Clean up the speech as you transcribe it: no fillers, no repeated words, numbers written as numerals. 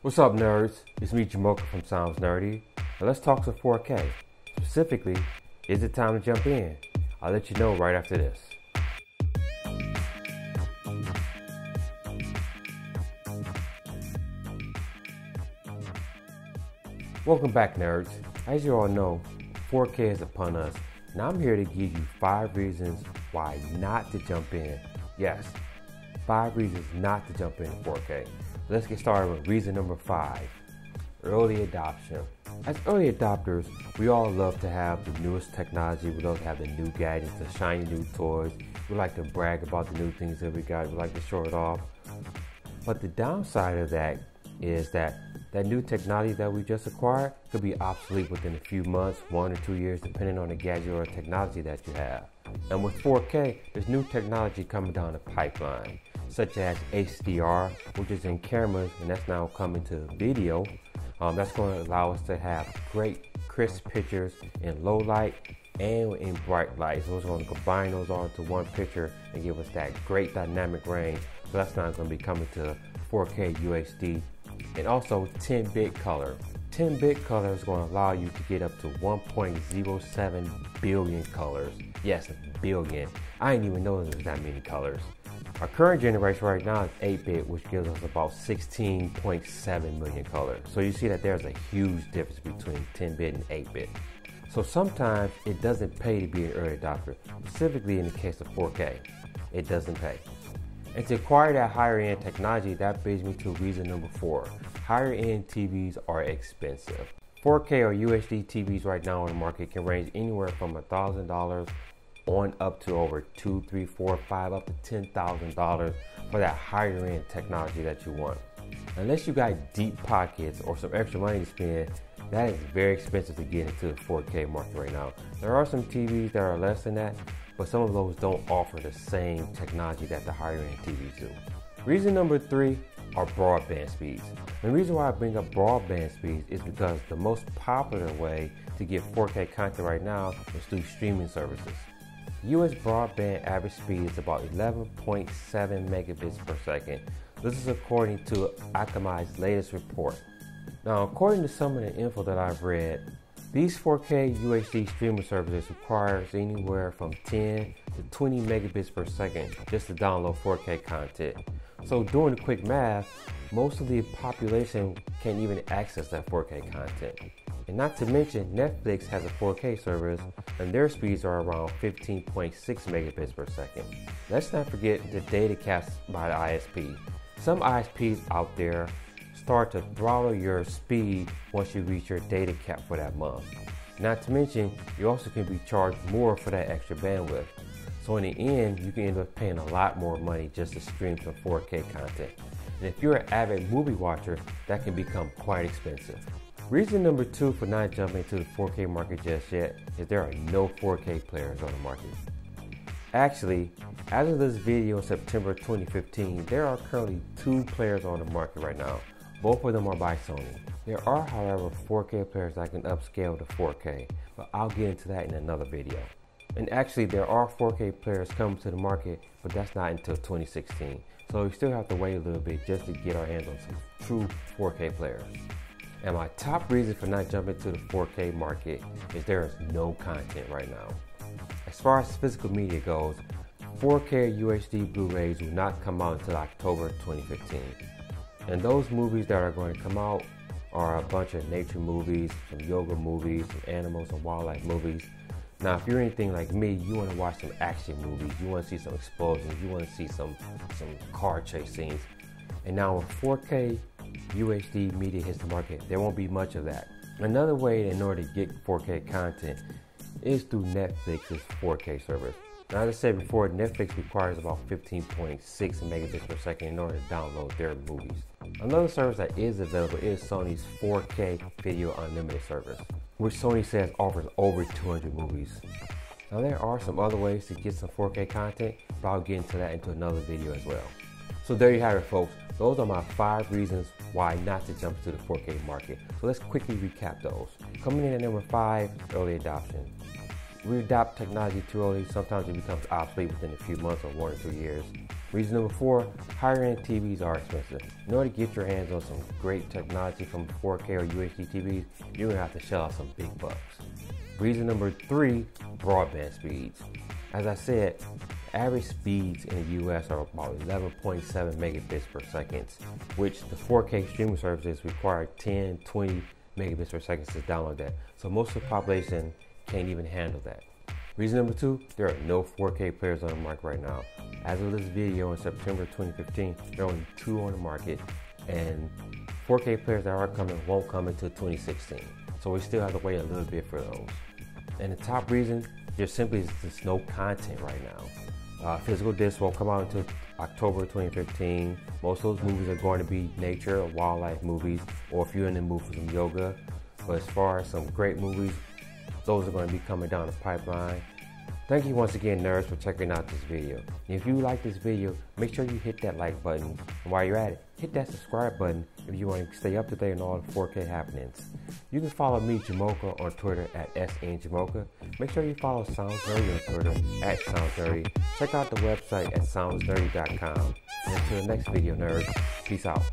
What's up, nerds? It's me, Jamoka from Sounds Nerdy. Now let's talk some 4K. Specifically, is it time to jump in? I'll let you know right after this. Welcome back, nerds. As you all know, 4K is upon us, and I'm here to give you 5 reasons why not to jump in. Yes, 5 reasons not to jump in 4K. Let's get started with reason number 5, early adoption. As early adopters, we all love to have the newest technology. We love to have the new gadgets, the shiny new toys. We like to brag about the new things that we got. We like to show it off. But the downside of that is that new technology that we just acquired could be obsolete within a few months, 1 or 2 years, depending on the gadget or technology that you have. And with 4K, there's new technology coming down the pipeline, such as HDR, which is in cameras, and that's now coming to video. That's going to allow us to have great crisp pictures in low light and in bright light. So it's going to combine those all into one picture and give us that great dynamic range. So that's now going to be coming to 4K UHD. And also 10-bit color. 10-bit color is going to allow you to get up to 1.07 billion colors. Yes, a billion. I didn't even know there's that many colors. Our current generation right now is 8-bit, which gives us about 16.7 million colors. So you see that there's a huge difference between 10-bit and 8-bit. So sometimes it doesn't pay to be an early adopter, specifically in the case of 4K. It doesn't pay. And to acquire that higher end technology, that brings me to reason number 4. Higher end TVs are expensive. 4K or UHD TVs right now on the market can range anywhere from $1,000 on up to over $2,000, $3,000, $4,000, $5,000, up to $10,000 for that higher end technology that you want. Unless you got deep pockets or some extra money to spend, that is very expensive to get into the 4K market right now. There are some TVs that are less than that, but some of those don't offer the same technology that the higher end TVs do. Reason number 3 are broadband speeds. And the reason why I bring up broadband speeds is because the most popular way to get 4K content right now is through streaming services. US broadband average speed is about 11.7 megabits per second. This is according to Akamai's latest report. Now, according to some of the info that I've read, these 4K UHD streaming services requires anywhere from 10 to 20 megabits per second just to download 4K content. So doing the quick math, most of the population can't even access that 4K content. And not to mention, Netflix has a 4K service and their speeds are around 15.6 megabits per second. Let's not forget the data caps by the ISP. Some ISPs out there start to throttle your speed once you reach your data cap for that month. Not to mention, you also can be charged more for that extra bandwidth. So in the end, you can end up paying a lot more money just to stream some 4K content. And if you're an avid movie watcher, that can become quite expensive. Reason number 2 for not jumping into the 4K market just yet is there are no 4K players on the market. Actually, as of this video in September 2015, there are currently 2 players on the market right now. Both of them are by Sony. There are, however, 4K players that can upscale to 4K, but I'll get into that in another video. And actually, there are 4K players coming to the market, but that's not until 2016. So we still have to wait a little bit just to get our hands on some true 4K players. And my top reason for not jumping to the 4K market is there is no content right now. As far as physical media goes, 4K UHD Blu-rays will not come out until October 2015. And those movies that are going to come out are a bunch of nature movies, some yoga movies, some animals and wildlife movies. Now, if you're anything like me, you want to watch some action movies, you want to see some explosions, you want to see some car chase scenes. And now with 4K UHD media hits the market, there won't be much of that. Another way in order to get 4K content is through Netflix's 4K service. Now, as I said before, Netflix requires about 15.6 megabits per second in order to download their movies. Another service that is available is Sony's 4K Video Unlimited service, which Sony says offers over 200 movies. Now, there are some other ways to get some 4K content, but I'll get into that into another video as well. So there you have it, folks. Those are my 5 reasons why not to jump to the 4K market. So let's quickly recap those. Coming in at number 5, early adoption. We adopt technology too early, sometimes it becomes obsolete within a few months or 1 or 2 years. Reason number 4, higher end TVs are expensive. In order to get your hands on some great technology from 4K or UHD TVs, you're gonna have to shell out some big bucks. Reason number 3, broadband speeds. As I said, average speeds in the US are about 11.7 megabits per second, which the 4K streaming services require 10, 20 megabits per second to download that. So most of the population can't even handle that. Reason number 2, there are no 4K players on the market right now. As of this video in September 2015, there are only 2 on the market, and 4K players that are coming won't come until 2016. So we still have to wait a little bit for those. And the top reason, there simply is just no content right now. Physical discs won't come out until October 2015. Most of those movies are going to be nature or wildlife movies, or if you're in the mood for some yoga. But as far as some great movies, those are going to be coming down the pipeline. Thank you once again, nerds, for checking out this video. And if you like this video, make sure you hit that like button. And while you're at it, hit that subscribe button if you want to stay up to date on all the 4K happenings. You can follow me, Jamocha, on Twitter at SNJamocha. Make sure you follow Sounds Nerdy on Twitter at Sounds Nerdy. Check out the website at soundsnerdy.com. And until the next video, nerds, peace out.